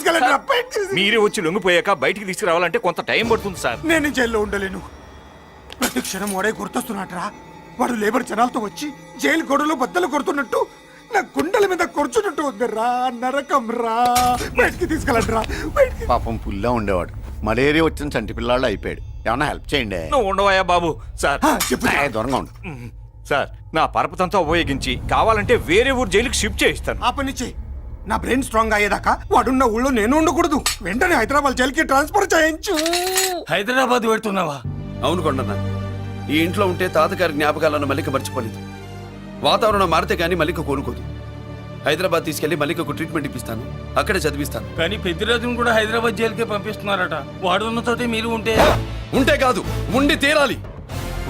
తీసుకెళ్ళండి. మీరే వచ్చి లొంగిపోయాక బయటికి తీసుకురావాలంటే కొంత టైం పడుతుంది సార్. నేను జైల్లో ఉండలేను. ప్రతి క్షణం వాడే గుర్తొస్తున్నట్రా. వాడు లేబర్ జనాలతో వచ్చి జైలు గొడవలో బద్దలు కొడుతున్నట్టు నా గుండెల మీద కూర్చున్నట్టు ఉందిరా. నరకం రా. బయటికి తీసుకెళ్ళండిరా. పాపం పుల్లా ఉండేవాడు, మలేరియా వచ్చిన చంటి పిల్లాళ్ళు అయిపోయాడు. ఏమన్నా హెల్ప్ చేయండి. నువ్వు ఉండవయ్యా బాబు. సార్ చెప్పు. దూరంగా ఉండు. సార్ నా పరపతంతా ఉపయోగించి కావాలంటే వేరే ఊరు జైలుకి షిఫ్ట్ చేయిస్తాను. ఆ పని చెయ్యి. నా బ్రెయిన్ స్ట్రాంగ్ అయ్యేదాకా వాడున్న ఊళ్ళో నేను ఉండకూడదు. వెంటనే హైదరాబాద్ జైలుకి ట్రాన్స్ఫర్ చేయించు. హైదరాబాద్ పెడుతున్నావా? అవును కొండన్న, ఈ ఇంట్లో ఉంటే తాతగారి జ్ఞాపకాలను మల్లిక మర్చిపోలేదు. వాతావరణం మారితే గానీ మల్లిక కోలుకోదు. హైదరాబాద్ తీసుకెళ్లి మల్లికకు ట్రీట్మెంట్ ఇప్పిస్తాను, అక్కడే చదివిస్తాను. కానీ పెద్దిరాజును కూడా హైదరాబాద్ జైలుకే పంపిస్తున్నారట. వాడు ఉన్న తోటి మీరు ఉంటే కాదు, ఉండి తీరాలి.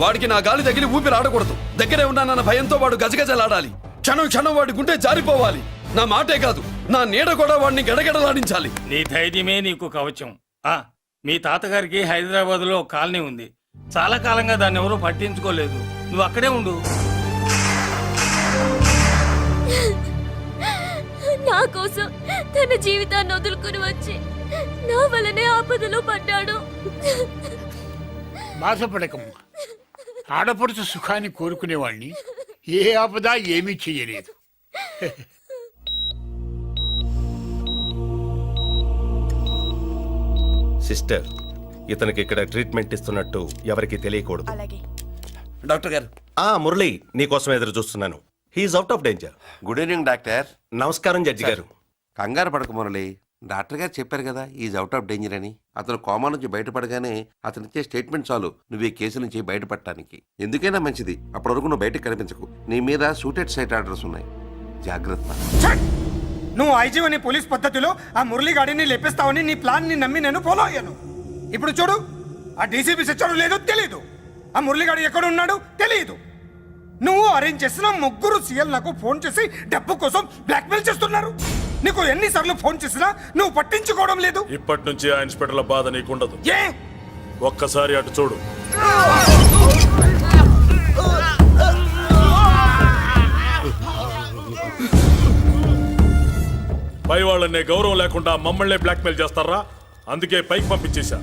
వాడికి నా గాలి తగిలి ఊపిరి ఆడకూడదు. దగ్గరే ఉన్నానన్న భయంతో వాడు గజగజలాడాలి. క్షణం క్షణం వాడి గుండె జారిపోవాలి. నా మాటే కాదు, నా నీడ కూడా వాడిని గడగడలాడించాలి. నీ ధైర్యమే నీకు కవచం. మీ తాతగారికి హైదరాబాద్ లో కాలనీ ఉంది. చాలా కాలంగా దాన్ని ఎవరూ పట్టించుకోలేదు. నువ్వు అక్కడే ఉండు. నా కోసం తన జీవితాన్ని వదులుకుని వచ్చి నా వల్లనే ఆపదలో పడ్డాడు. బాధపడకమ్మా. ఆడపడుచు సుఖాన్ని కోరుకునేవాణ్ణి ఏ ఆపద ఏమీ చెయ్యలేదు. సిస్టర్, ఇతనికి ఇక్కడ ట్రీట్మెంట్ ఇస్తున్నట్టు ఎవరికి తెలియకూడదు. డాక్టర్ గారు. మురళి, నీకోసం ఎదురు చూస్తున్నాను. He's out of danger. Good evening doctor. నమస్కారం జడ్జి గారు. కంగారు పడక మురళి. డాక్టర్ గారు చెప్పారు కదా ఈజ్ అవుట్ ఆఫ్ డేంజర్ అని. అతను కోమా నుంచి బయటపడగానే అతను ఇచ్చే స్టేట్మెంట్ చాలు నువ్వు ఈ కేసు నుంచి బయటపడటానికి. ఎందుకైనా మంచిది, అప్పటి వరకు నువ్వు బయటకు కనిపించకు. నీ మీద షూటెడ్ సైట్ ఆర్డర్స్ ఉన్నాయి, జాగ్రత్త. నువ్వు ఐజీవని పోలీస్ పద్ధతిలో ఆ మురళి గాడిని లేపేస్తావని నీ ప్లాన్ ని నమ్మి నేను ఫాలో అయ్యాను. ఇప్పుడు చూడు, ఆ డీసీపీ సచ్చాడు లేదో తెలియదు, ఆ మురళిగాడు ఎక్కడ ఉన్నాడు తెలియదు. నువ్వు అరేంజ్ చేసిన ముగ్గురు సీఎల్ నాకు ఫోన్ చేసి డబ్బు కోసం బ్లాక్మెయిల్ చేస్తున్నారు. నీకు ఎన్నిసార్లు ఫోన్ చేసినా నువ్వు పట్టించుకోవడం లేదు. ఇప్పటి నుంచి ఆ ఇన్స్పెక్టర్ల బాధ నీకుండదు. ఏ ఒక్కసారి అటు చూడు. పై వాళ్ళనే గౌరవం లేకుండా మమ్మల్ని బ్లాక్మెయిల్ చేస్తారా? అందుకే పైకి పంపించేశా.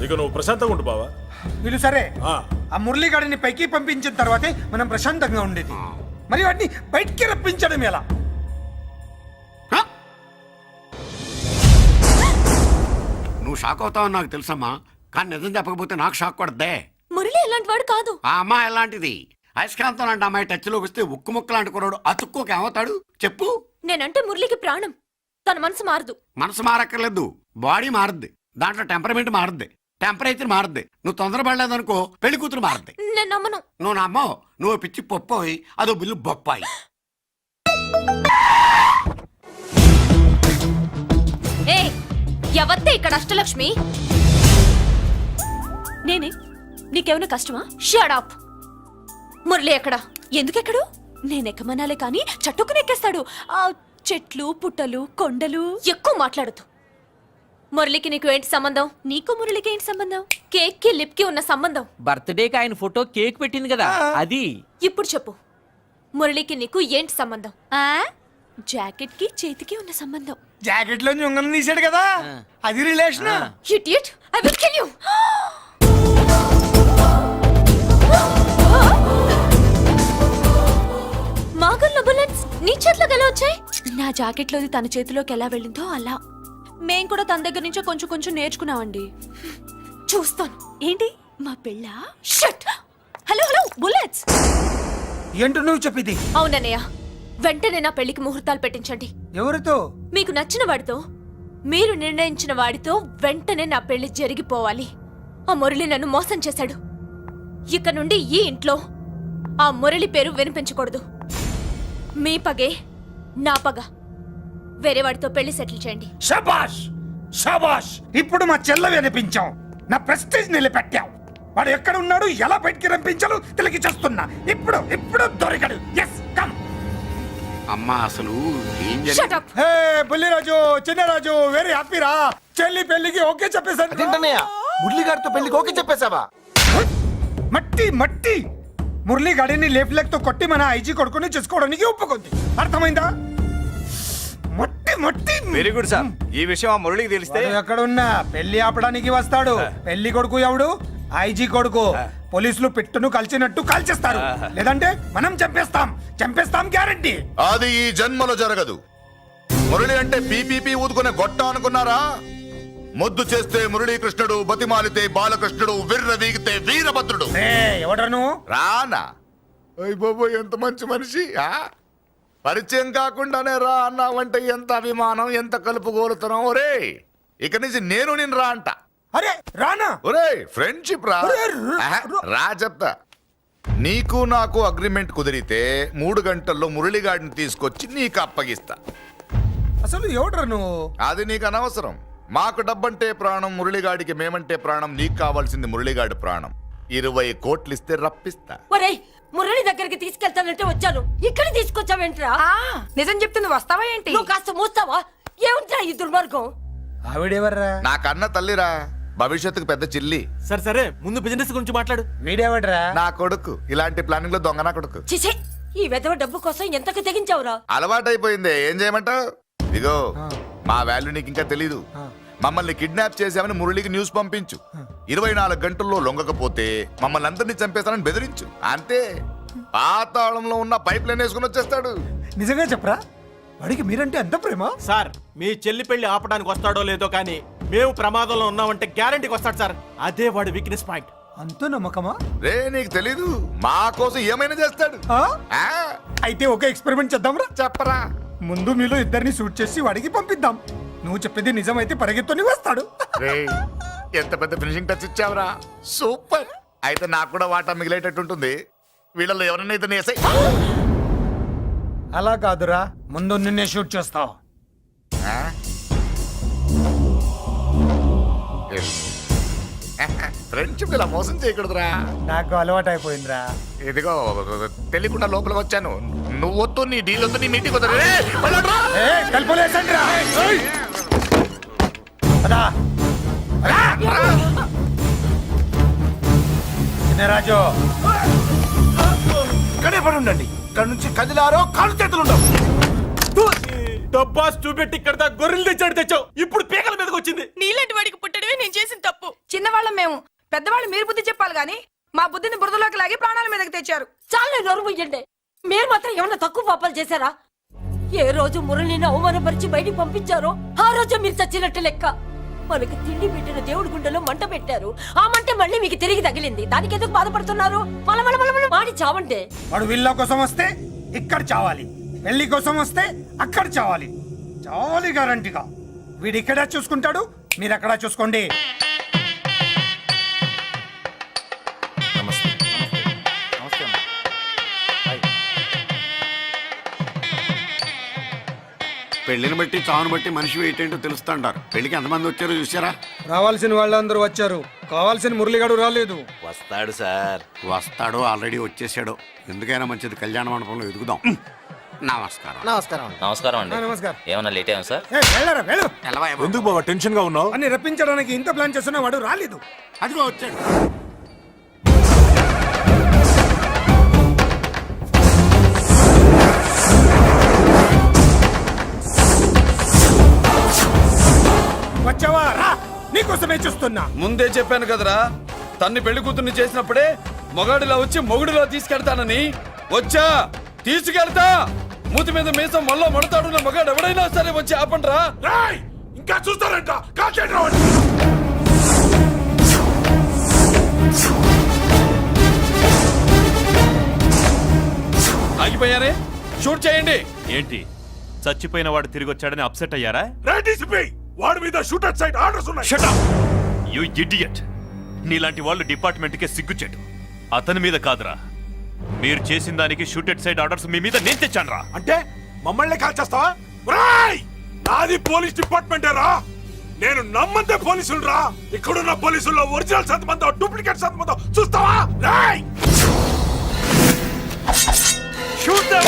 ఇక నువ్వు ప్రశాంతంగా ఉండు బావా. వీళ్ళు సరే, ఆ మురళిగాడిని పైకి పంపించిన తర్వాతే మనం ప్రశాంతంగా ఉండేది. మరి వాటిని బయటికి రప్పించడం ఎలా? నువ్వు షాక్ అవుతావని నాకు తెలుసమ్మా, కానీ నిజం చెప్పకపోతే నాకు షాక్ కొడద్దే. మురళి ఎలాంటి వాడు కాదు. ఆ అమ్మాయి ఎలాంటిది? అయస్కాంతం లాంటి అమ్మాయి టచ్ లోకి వస్తే ఉక్కు ముక్క లాంటి కుర్రాడు అతుక్కోక ఏమవుతాడు చెప్పు. నేనంటే మురళికి ప్రాణం. తన మనసు మారదు. మనసు మారక్కర్లేదు, బాడీ మారుద్ది. దాంట్లో టెంపరమెంట్ మారుద్ది, టెంపరేచర్ మారుద్ది. నువ్వు తొందరపడలేదనుకో పెళ్లి కూతురు మారుద్ది. నేను నమ్మను. నువ్వు నమ్మవు. నువ్వు పిచ్చి పొప్పోయి అదో బిల్లు బొప్పాయి. ఏ ఎవత్తే ఇక్కడ అష్టలక్ష్మి? నేనే. నీకేమైనా కష్టమా? Shut up. మురళి ఎక్కడా? ఎందుకెక్కడు? నేనెక్కమనాలే కానీ చట్టుకుని ఎక్కేస్తాడు. ఆ చెట్లు పుట్టలు కొండలు. ఎక్కువ మాట్లాడదు. మురళికి నీకు ఏంటి సంబంధం? నీకు మురళికి ఏంటి సంబంధం? కేక్ కి లిప్ కి ఉన్న సంబంధం. బర్త్డేకి ఆయన ఫోటో కేక్ పెట్టింది కదా అది. ఇప్పుడు చెప్పు, మురళికి నీకు ఏంటి సంబంధం? జాకెట్ కి చేతికి ఉన్న సంబంధం. జాకెట్ లో ఉంగరం తీసాడు కదా, అది relation. Idiot, I will kill you. మాగల్లో బుల్లెట్స్ నీ చేతిలోకి ఎలా వచ్చాయి? నా జాకెట్ లోది తన చేతిలోకి ఎలా వెళ్ళిందో అలా. మేం కూడా తన దగ్గర నుంచే కొంచెం కొంచెం నేర్చుకున్నామండి. చూస్తాను. ఏంటి మా పెళ్ళ? షట్. Hello hello bullets. ఏంటో నువ్వు చెప్పింది? అవునన్నయ్య, వెంటనే నా పెళ్లికి ముహూర్తాలు పెట్టించండి. ఎవరితో? మీకు నచ్చిన వాడితో, మీరు నిర్ణయించిన వాడితో వెంటనే నా పెళ్లి జరిగిపోవాలి. ఆ మురళి నన్ను మోసం చేశాడు. ఇక నుండి ఈ ఇంట్లో ఆ మురళి పేరు వినిపించకూడదు. మీ పగే నా పగ. వేరే వాడితో పెళ్లి సెటిల్ చేయండి. శబాష్ శబాష్. ఇప్పుడు మా చెల్ల వినిపించాం, నా ప్రెస్టీజ్ నిలబెట్టావు. వాడు ఎక్కడ ఉన్నాడు, ఎలా బయటికి రంపించాలో తెలికి చేస్తున్నా. ఇప్పుడు ఇప్పుడు దొరికడు. Yes come. అమ్మా అసలు ఏం షట్ అప్. హే బుల్లిరాజు, చిన్నరాజు, వెరీ హ్యాపీ రా. చెల్లి పెళ్లికి ఓకే చెప్పేశాను. మురళి గారితో పెళ్లికి ఓకే చెప్పేశావా? మట్టి మట్టి. మురళి గాడిని లేఫ్ లెగ్ తో కొట్టి మన ఐజీ కొడుకుని చేసుకోవడానికి ఒప్పుకుంది. అర్థమైందా? మట్టి మొట్టి మొట్టి వెరీ గుడ్ సార్. ఈ విషయం ఆ మురళికి తెలిస్తే వాడు ఎక్కడ ఉన్నా పెళ్లి ఆపడానికి వస్తాడు. పెళ్లి కొడుకు ఎవడు? ఐజీ కొడుకు. పోలీసులు పెట్టును కలిసినట్టు కాల్చేస్తారు, లేదంటే మనం చంపేస్తాం గ్యారంటీ. అది ఈ జన్మలో జరగదు. మురళి అంటే పీపీపీ ఊదుకునే గొట్ట అనుకున్నారా? ముద్దు చేస్తే మురళీకృష్ణుడు, బతిమాలితే బాలకృష్ణుడు, విర్ర వీగితే వీరభద్రుడు. ఎవడ్రా నువ్వు? రానా? అయ్ బాబో, ఎంత మంచి మనిషి. పరిచయం కాకుండానే రా అన్నావంటే ఎంత అభిమానం, ఎంత కలుపుగోలుతున్నాం. ఒరే, ఇక నుంచి నేను రా అంట. అరే రానా? ఒరే, ఫ్రెండ్షిప్ రా. ఒరే, రా చెప్తా. నీకు నాకు అగ్రిమెంట్ కుదిరితే 3 గంటల్లో మురళిగాడిని తీసుకొచ్చి నీకు అప్పగిస్తా. అసలు ఎవడ్రా నువ్వు? అది నీకు అనవసరం. మాకు డబ్బంటే ప్రాణం, మురళిగాడికి మేమంటే ప్రాణం. నీకు కావాల్సింది మురళిగాడి ప్రాణం. 20 కోట్లు ఇస్తే రప్పిస్తా. ఒరేయ్, మురళి దగ్గరికి తీసుకెళ్తానంటే వచ్చాను, ఇక్కడ తీసుకొచ్చావేంట్రా? నిజం చెప్తే నువ్వు వస్తావా ఏంటి? నువ్వు కాస్త మూస్తావా? ఏమిట్రా ఈ దుర్మార్గం? ఆవిడెవర్రా? నా కన్న తల్లిరా, భవిష్యత్తుకు పెద్ద చిల్లి. సరే ముందు బిజినెస్ గురించి మాట్లాడు. వీడేవడ్రా? నా కొడుకు. ఇలాంటి ప్లానింగ్ లో దొంగ నా కొడుకు. చిచి, ఈ వెధవ డబ్బు కోసం ఎంతకు తెగించావురా? అలవాటైపోయింది, ఏం చేయమంటావు? ఇదిగో, మా వాల్యూ నీకు ఇంకా తెలీదు. మమ్మల్ని కిడ్నాప్ చేశామని మురళికి న్యూస్ పంపించు. 24 గంటల్లో లొంగకపోతే మమ్మల్ని అందరినీ చంపేస్తానని బెదిరించు. అంతే. పాతాళంలో ఉన్న పైప్ లైన్ వేసుకుని వచ్చేస్తాడు. నిజంగా చెప్పరా? వాడికి మీరంటే ఎంత ప్రేమ? సార్, మీ చెల్లి పెళ్లి ఆపడానికి వస్తాడో లేదో కానీ మేము ప్రమాదంలో ఉన్నామంటే గ్యారంటీకి వస్తాడు సార్. అదే వాడి వీక్నెస్ పాయింట్. అంత నమ్మకమా? రే, నీకు తెలీదు. మా కోసం ఏమైనా చేస్తాడు. ఆ? అయితే ఒక ఎక్స్పెరిమెంట్ చేద్దాంరా. చెప్పరా. ముందు మీలో ఇద్దరిని షూట్ చేసి వాడికి పంపిద్దాం. నువ్వు చెప్పేది నిజమైతే పరిగెత్తుని వస్తాడు. రే, ఎంత పెద్ద ఫినిషింగ్ టచ్ ఇచ్చావురా. సూపర్. అయితే నాకు కూడా వాటా మిగిలేటట్టు ఉంటుంది. వీళ్ళలో ఎవరైనా ఇతను వేసాయి. అలా కాదురా, ముందు నిన్నే షూట్ చేస్తావు. ఫ్రెండ్షిప్ ఇలా మోసం చేయకూడదురా. నాకు అలవాటు అయిపోయిందిరా. ఇదిగో, తెలియకుండా లోపలికి వచ్చాను. నువ్వు వద్దు, నీ డీల్ వద్దు, నీ మీటింగ్ వద్దు. కలుపులేసండిరా. పదా. రాజు, ఇక్కడే పడి ఉండండి. ఇక్కడ నుంచి కదిలారో కాళ్ళు చేతులు ఉండవు. డబ్బాస్ చూపెట్టి ఇక్కడ దాకా గొర్రెలు తెచ్చావు. ఇప్పుడు పీకల మీదకి వచ్చింది. నీలాంటి వాడికి పుట్టడమే నేను చేసిన తప్పు. చిన్నవాళ్ళం మేము, పెద్దవాళ్ళు మీరు బుద్ధి చెప్పాలి గాని మా బుద్ధిని బురదలోకి లాగి ప్రాణాల మీదకి తెచ్చారు. చాలా నోరు ముయ్యండి. మీరు మాత్రం ఏమన్నా తక్కువ పాపాలు చేశారా? ఏ రోజు మురళిని అవమానపరిచి బయటికి పంపించారో ఆ రోజు మీరు చచ్చినట్టు లెక్క. మనకి తిండి పెట్టిన దేవుడి గుండెలో మంట పెట్టారు. ఆ మంట మళ్ళీ మీకు తిరిగి తగిలింది. దానికి ఎందుకు బాధపడుతున్నారు? మాడి చావంటే. వాడు విల్లా కోసం వస్తే ఇక్కడ చావాలి, పెళ్లి కోసం వస్తే అక్కడ చావాలి. చావాలి గ్యారంటీగా. వీడు ఇక్కడే చూసుకుంటాడు, మీరు అక్కడ చూసుకోండి. పెళ్లిని బట్టి చావును బట్టి మనిషి వెయిట్ ఏంటో తెలుస్తుంటారు. పెళ్లికి ఎంతమంది వచ్చారో చూసారా? రావాల్సిన వాళ్ళందరూ వచ్చారు, కావాల్సిన మురళిగాడు రాలేదు. వస్తాడు సార్. వస్తాడో ఆల్రెడీ వచ్చేసాడో. ఎందుకైనా మంచిది కళ్యాణ మండపంలో ఎదుగుదాం. నమస్కారం. నమస్కారం. నమస్కారం అండి. నమస్కారం. ఏమన్నా లేట్ అయ్యాం సార్? వెళ్ళు. ఎందుకు బాబా టెన్షన్ గా ఉన్నావు? అని రప్పించడానికి ఇంత ప్లాన్ చేస్తున్నా వాడు రాలేదు. అదిగో వచ్చాడు. వచ్చావా? రా, నీకోసమే చూస్తున్నా. ముందే చెప్పాను కదరా, తన్ని పెళ్లి కూతుర్ని చేసినప్పుడే మొగాడిలా వచ్చి మొగుడిలా తీసుకెళ్తానని. వచ్చా, తీసుకెళ్తా. మూతి మీద మీసం మళ్ళా మడతాడున్న మగాడు ఎవడైనా సరే వచ్చి ఆపండ్రా. ఇంకా చూస్తారంట. ఆగిపోయారే, షూట్ చేయండి. ఏంటి, చచ్చిపోయిన వాడు తిరిగి వచ్చాడని అప్సెట్ అయ్యారా? వాడి మీద షూటర్ సైట్ ఆర్డర్స్ ఉన్నాయి. Shut up! You idiot! నీలాంటి వాళ్ళు డిపార్ట్మెంట్కే సిగ్గుచెట్టు. అతని మీద కాదురా, మీరు చేసిన దానికి షూటెడ్ సైడ్ ఆర్డర్స్ మీ మీద నేను తెచ్చానురా. అంటే మమ్మల్ని కాల్ చేస్తావా? నాది పోలీస్ డిపార్ట్మెంటే రా. నేను నమ్మంతే పోలీసులు రా. ఇక్కడున్న పోలీసుల్లో ఒరిజినల్ సత్మంతో డూప్లికేట్ సత్మంతో చూస్తావా? Shoot them!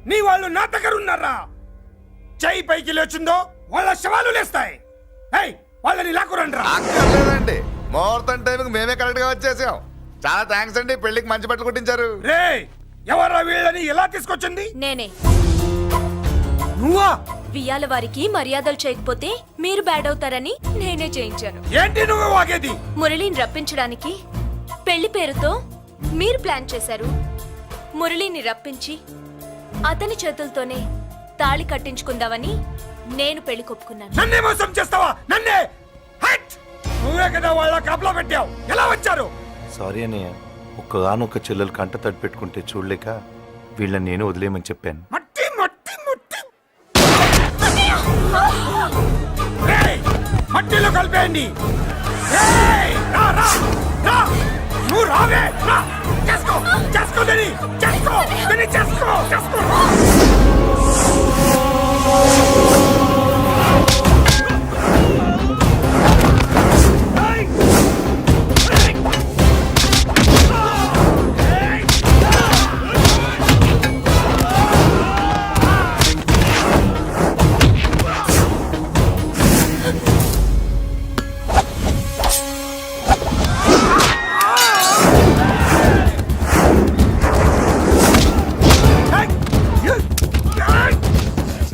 నీ వాళ్ళు నా దగ్గర ఉన్నారా? చెయ్యి పైకి లేచిందో వాళ్ళ శవాలు లేస్తాయి. ఏయ్, వాళ్ళని లాక్కురండ్రా. అక్కర్లేదండి, ముహూర్తం టైంకి మేమే కరెక్ట్ గా వచ్చేసాం. చాలా థ్యాంక్స్ అండి, పెళ్లికి మంచి బట్టలు కుట్టించారు. రేయ్, ఎవరా వీళ్ళని ఎలా తీసుకొచ్చింది? నేనే. నువ్వా? వియ్యాల వారికి మర్యాదలు చేయకపోతే మీరు బ్యాడ్ అవుతారని నేనే చేయించాను. ఏంటి నువ్వు వాగేది? మురళిని రప్పించడానికి పెళ్లి పేరుతో మీరు ప్లాన్ చేశారు. మురళిని రప్పించి అతని చేతులతోనే తాళి కట్టించుకుందామని నేను పెళ్లి కొప్పుకున్నాను. నన్నే మోసం చేస్తావా? నన్నే? హట్! నువ్వే కదా వాళ్ళ కాపలా పెట్టావు. ఎలా వచ్చారు? సారీ అన్నయ్య, ఒక్కగానొక్క చెల్లెలు కంట తడి పెట్టుకుంటే చూడలేక వీళ్ళని నేను వదిలేయమని చెప్పాను. మట్టి మట్టి మట్టి రేయ్, మట్టిలో కలిపేయండి. రేయ్, రా, రా, రా. నువ్వు రావే, రా. చేసుకో, చేసుకో దీన్ని, చేసుకో, దీన్ని చేసుకో, చేసుకో.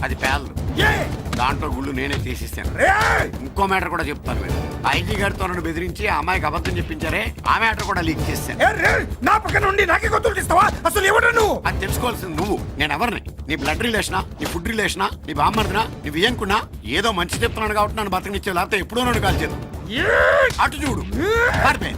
అది పేలదు. దాంట్లో గుళ్ళు నేనే తీసిస్తాను. ఇంకో మ్యాటర్ కూడా చెప్తాను. మీరు ఐజీ గారితో నన్ను బెదిరించి ఆ అమ్మాయికి అబద్ధం చెప్పించారే, ఆ మ్యాటర్ కూడా లీక్ చేస్తాను. నా పక్కన ఉండి నాకే గొంతులు తీస్తావా? అసలు ఎవరు నువ్వు? అది తెలుసుకోవాల్సింది నువ్వు. నేను ఎవరిని? నీ బ్లడ్ రిలేషనా, నీ ఫుడ్ రిలేషనా, నీ బామ్మర్దినా, నీ వియ్యంకున్నా? ఏదో మంచి చెప్తున్నాను కాబట్టి నన్ను బతకనిచ్చే, లేకపోతే ఎప్పుడో నన్ను కాల్చేది. అటు చూడు, పారిపోయాను.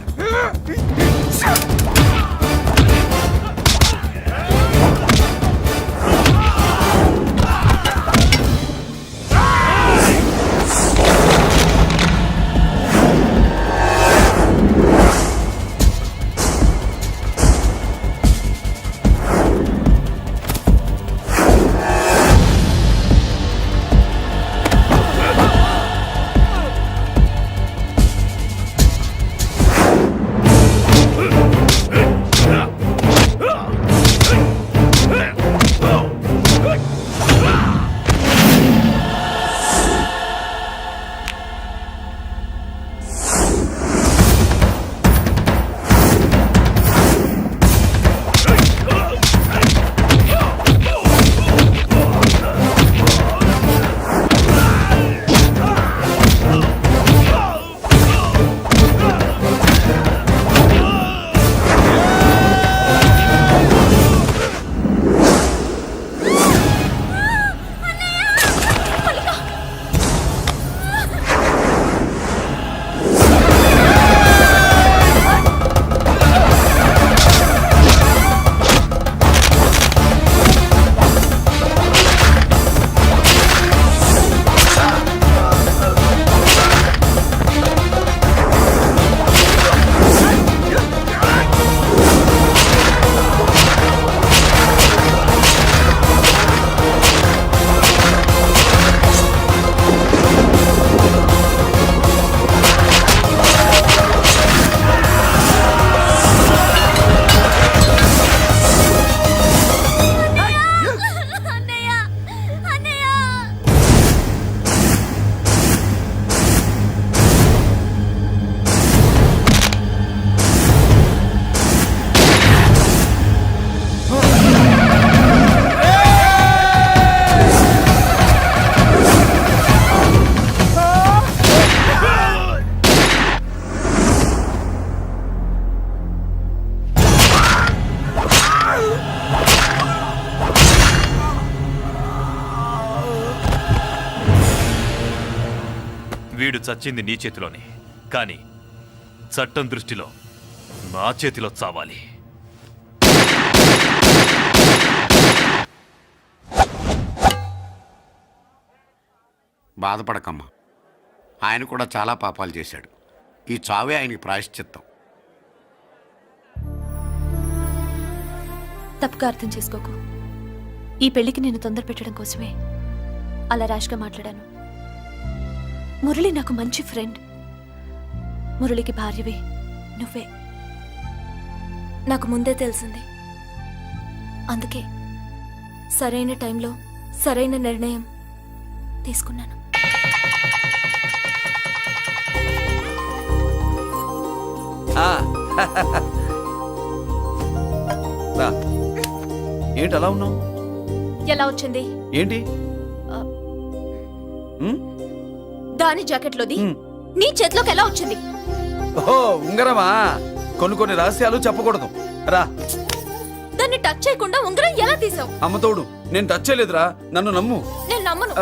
వీడు చచ్చింది నీ చేతిలోనే, కానీ చట్టం దృష్టిలో నా చేతిలో చావాలి. బాధపడకమ్మా, ఆయన కూడా చాలా పాపాలు చేశాడు. ఈ చావే ఆయనకి ప్రాయశ్చిత్తం. తప్పుగా అర్థం చేసుకోకు. ఈ పెళ్లికి నేను తొందర పెట్టడం కోసమే అలా ర్యాష్గా మాట్లాడాను. మురళి నాకు మంచి ఫ్రెండ్. మురళికి భార్యవే నువ్వే. నాకు ముందే తెలిసింది. అందుకే సరైన టైంలో సరైన నిర్ణయం తీసుకున్నాను. ఏంటి అలా ఉన్నావు? ఎలా వచ్చింది? ఏంటి? దాని జాకెట్లోది నీ చేతిలోకి ఎలా వచ్చింది? ఓహో, ఉంగరమా? కొన్ని రహస్యాలు చెప్పకూడదు. రా. దాన్ని టచ్ చేయకుండా ఉంగరం ఎలా తీసావు? అమ్మతోడు, నేను టచ్ చేయలేదురా, నన్ను నమ్ము. నేను నమ్మను.